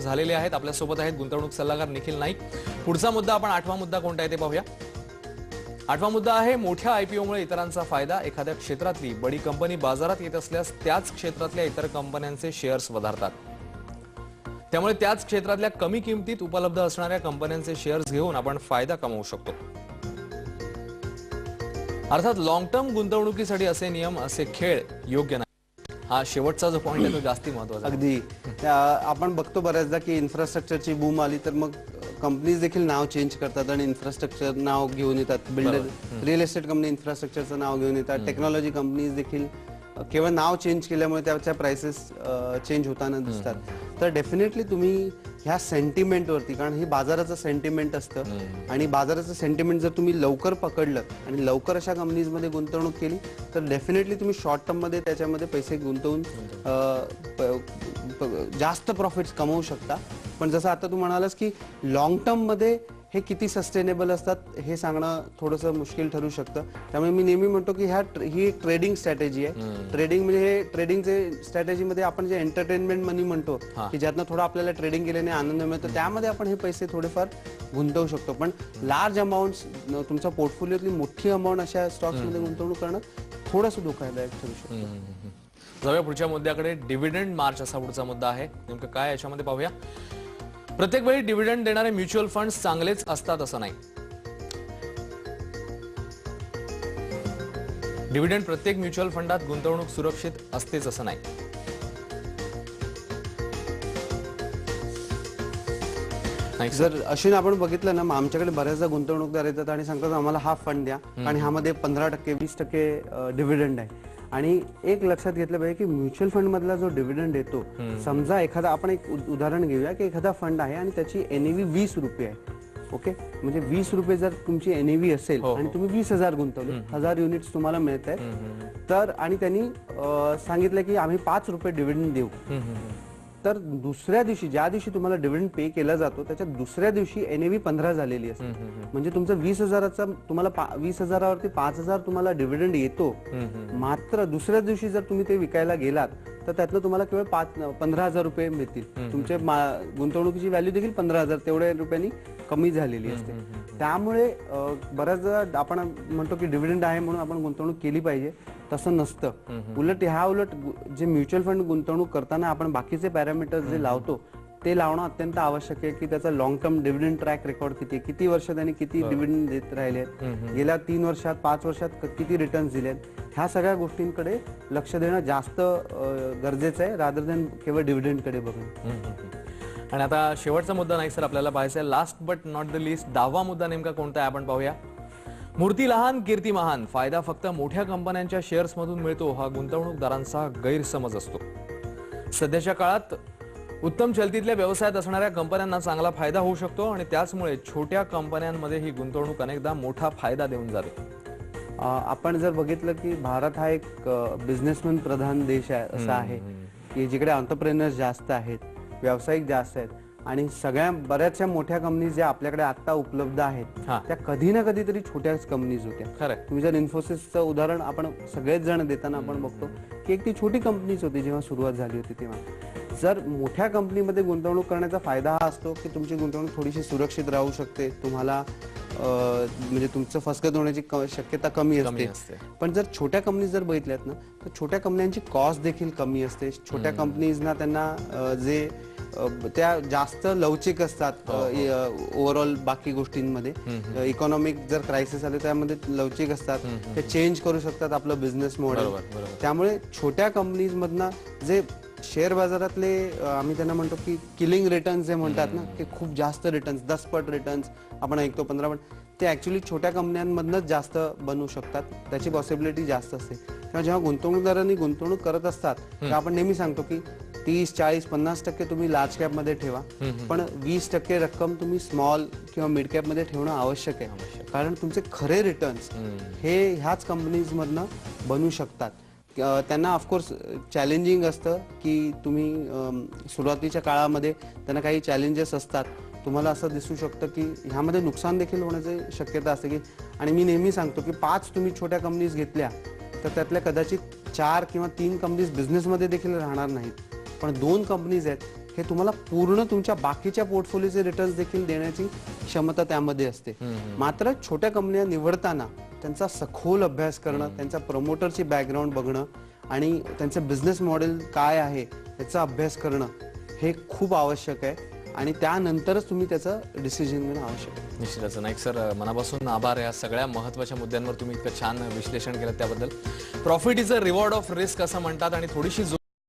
झालेले आहेत. आपल्या सोबत आहेत गुंतवणूक सल्लागार निखिल नाईक. पुढचा मुद्दा आपण 8वा मुद्दा कोणता आहे ते पाहूया. 8वा मुद्दा आहे मोठ्या आयपीओमुळे इतरांचा फायदा. एखाद्या क्षेत्रातली बडी कंपनी बाजारात येत असल्यास त्याच क्षेत्रातल्या इतर कंपन्यांचे शेअर्स वधारतात. त्यामुळे त्याच क्षेत्रातल्या कमी किमतीत उपलब्ध असणाऱ्या कंपन्यांचे शेअर्स घेऊन आपण फायदा कमवू शकतो. अर्थात लॉंग टर्म गुंतवणुकीसाठी असे नियम, असे खेळ योग्य नाही. हा शेवटचा जो पॉइंट आहे तो जास्ती महत्त्वाचा. अगदी आपण बघतो बऱ्याचदा की इन्फ्रास्ट्रक्चरची बूम आली तर मग कंपनीज देखील नाव चेंज करतात आणि इन्फ्रास्ट्रक्चर नाव घेऊन येतात. बिल्डर, रिअल एस्टेट कंपनी इन्फ्रास्ट्रक्चरचं नाव घेऊन येतात. टेक्नॉलॉजी कंपनीज देखील केवळ नाव चेंज केल्यामुळे त्याच्या प्राइसेस चेंज होताना दिसतात. तर डेफिनेटली तुम्ही ह्या सेंटिमेंटवरती, कारण ही बाजाराचं सेंटिमेंट असतं आणि बाजाराचं सेंटिमेंट जर तुम्ही लवकर पकडलं आणि लवकर अशा कंपनीजमध्ये गुंतवणूक केली तर डेफिनेटली तुम्ही शॉर्ट टर्ममध्ये त्याच्यामध्ये पैसे गुंतवून जास्त प्रॉफिट्स कमवू शकता. पण जसं आता तू म्हणालास की लॉंग टर्ममध्ये हे किती सस्टेनेबल असतात हे सांगणं थोडंसं मुश्किल ठरू शकतं. त्यामुळे मी नेहमी म्हणतो की ही एक ट्रेडिंग स्ट्रॅटेजी आहे. ट्रेडिंग म्हणजे हे ट्रेडिंगचे स्ट्रॅटेजीमध्ये आपण जे एंटरटेनमेंट मनी म्हणतो की ज्यातनं थोडं आपल्याला ट्रेडिंग केल्याने आनंद मिळतो, त्यामध्ये आपण हे पैसे थोडेफार गुंतवू शकतो. पण लार्ज अमाऊंट्स, तुमच्या पोर्टफोलिओतली मोठी अमाऊंट अशा स्टॉक्समध्ये गुंतवणूक करणं थोडंसं धोकादायक ठरू शकतं. जाऊया पुढच्या मुद्द्याकडे. डिव्हिडंड मार्च असा पुढचा मुद्दा आहे. नेमकं काय याच्यामध्ये पाहूया. प्रत्येक वेळी डिव्हिडंड देणारे म्युच्युअल फंड्स चांगलेच असतात असं नाही. डिव्हिडंड प्रत्येक म्युच्युअल फंडात गुंतवणूक सुरक्षित असतेच असं नाही. जर अश्विन आपण बघितलं ना, आमच्याकडे बऱ्याचदा गुंतवणूकदार येतात आणि सांगतात आम्हाला हा फंड द्या आणि ह्यामध्ये 15% 20% डिव्हिडंड आहे. आणि एक लक्षात घेतलं पाहिजे की म्युच्युअल फंड मधला जो डिव्हिडंड येतो, समजा एखादा, आपण एक उदाहरण घेऊया की एखादा फंड आहे आणि त्याची एनएव्ही 20 रुपये आहे. ओके, म्हणजे 20 रुपये जर तुमची एनएव्ही असेल आणि तुम्ही 20,000 गुंतवले, 1000 युनिट्स तुम्हाला मिळत आहेत तर, आणि त्यांनी सांगितलं की आम्ही 5 रुपये डिव्हिडंड देऊ, तर दुसऱ्या दिवशी, ज्या दिवशी तुम्हाला डिव्हिडंड पे केला जातो त्याच्या दुसऱ्या दिवशी एनएव्ही 15 झालेली असते. म्हणजे तुमचं 20,000चा तुम्हाला 20,000वरती 5,000 तुम्हाला डिव्हिडंड येतो. मात्र दुसऱ्या दिवशी जर तुम्ही ते विकायला गेलात तर त्यातलं तुम्हाला केवळ 15,000 रुपये मिळतील. तुमच्या गुंतवणुकीची व्हॅल्यू देखील 15,000 तेवढ्या रुपयांनी कमी झालेली असते. त्यामुळे बऱ्याचदा आपण म्हणतो की डिव्हिडंड आहे म्हणून आपण गुंतवणूक केली पाहिजे, तसं नसतं. उलट जे म्युच्युअल फंड गुंतवणूक करताना आपण बाकीचे पॅरामीटर्स जे लावतो ते लावणं अत्यंत आवश्यक आहे की त्याचा long term dividend track record किती आहे, किती वर्ष त्यांनी किती डिव्हिडंड देत राहिले आहेत, गेल्या 3 वर्षात 5 वर्षात किती रिटर्न्स दिले आहेत, ह्या सगळ्या गोष्टींकडे लक्ष देणं जास्त गरजेचं आहे, रादर दॅन केवळ डिव्हिडंडकडे बघणं. आणि आता शेवटचा मुद्दा नाही सर आपल्याला पाहायचा आहे. Last but not the least 10वा मुद्दा नेमका कोणता आहे आपण पाहूया. मूर्ती लहान कीर्ती महान. फायदा फक्त मोठ्या कंपन्यांच्या शेअर्स मधून मिळतो हा गुंतवणूकदारांचा गैरसमज असतो. सध्याच्या काळात उत्तम चलतीतल्या व्यवसायात असणाऱ्या कंपन्यांना चांगला फायदा होऊ शकतो आणि त्याचमुळे छोट्या कंपन्यांमध्ये ही गुंतवणूक अनेकदा मोठा फायदा देऊन जाते. आपण जर बघितलं की भारत हा एक बिझनेसमॅन प्रधान देश आहे, असा आहे की जिकडे एंटरप्रेन्योर्स जास्त आहेत, व्यावसायिक जास्त आहेत आणि बऱ्याचशा मोठ्या कंपनीज ज्या आपल्याकडे आता उपलब्ध आहेत त्या कधी ना कधीतरी छोट्याच कंपनीज होत्या. खरं, तुम्ही जर इन्फोसिसचं उदाहरण आपण सगळेच जण देताना आपण बघतो की एक ती छोटी कंपनीच होती जेव्हा सुरुवात झाली होती तेव्हा. जर मोठ्या कंपनीमध्ये गुंतवणूक करण्याचा फायदा हा असतो की तुमची गुंतवणूक थोडीशी सुरक्षित राहू शकते, तुम्हाला म्हणजे तुमचं फसगत होण्याची शक्यता कमी असते. पण जर छोट्या कंपनीज जर बघितल्यात ना तर छोट्या कंपन्यांची कॉस्ट देखील कमी असते. छोट्या कंपनीजना त्यांना जे त्या जास्त लवचिक असतात ओव्हरऑल बाकी गोष्टींमध्ये. इकॉनॉमिक जर क्रायसिस आले त्यामध्ये लवचिक असतात, ते चेंज करू शकतात आपलं बिझनेस मॉडेल. त्यामुळे छोट्या कंपनीज मधनं जे शेअर बाजारातले आम्ही त्यांना म्हणतो की किलिंग रिटर्न्स जे म्हणतात ना, ते खूप जास्त रिटर्न्स, 10 पट रिटर्न्स आपण ऐकतो, 15 पट, ते ऍक्च्युली छोट्या कंपन्यांमधनच जास्त बनवू शकतात, त्याची पॉसिबिलिटी जास्त असते. तेव्हा जेव्हा गुंतवणूकदारांनी गुंतवणूक करत असतात तेव्हा आपण नेहमी सांगतो की 30, 40, 50% तुम्ही लार्ज कॅप मध्ये ठेवा, पण 20% रक्कम तुम्ही स्मॉल किंवा मिड कॅप मध्ये ठेवणं आवश्यक आहे. कारण तुमचे खरे रिटर्न्स हे ह्याच कंपनीज मधनं बनू शकतात. त्यांना ऑफकोर्स चॅलेंजिंग असतं की तुम्ही सुरुवातीच्या काळामध्ये त्यांना काही चॅलेंजेस असतात. तुम्हाला असं दिसू शकतं की ह्यामध्ये नुकसान देखील होण्याची शक्यता असते की, आणि मी नेहमी सांगतो की 5 तुम्ही छोट्या कंपनीज घेतल्या तर त्यातल्या कदाचित 4 किंवा 3 कंपनीज बिझनेसमध्ये देखील राहणार नाहीत, पण 2 कंपनीज आहेत हे तुम्हाला पूर्ण तुमच्या बाकीच्या पोर्टफोलिओचे रिटर्न्स देखील देण्याची क्षमता त्यामध्ये असते. मात्र छोट्या कंपन्या निवडताना त्यांचा सखोल अभ्यास करणं, त्यांचा प्रमोटरची बॅकग्राऊंड बघणं आणि त्यांचं बिझनेस मॉडेल काय आहे याचा अभ्यास करणं हे खूप आवश्यक आहे आणि त्यानंतरच तुम्ही त्याचं डिसिजन घेणं आवश्यक आहे. निश्चितच. नाईक सर, मनापासून आभार. या सगळ्या महत्त्वाच्या मुद्द्यांवर तुम्ही इतकं छान विश्लेषण केलं त्याबद्दल. Profit is a reward of risk असं म्हणतात आणि थोडीशी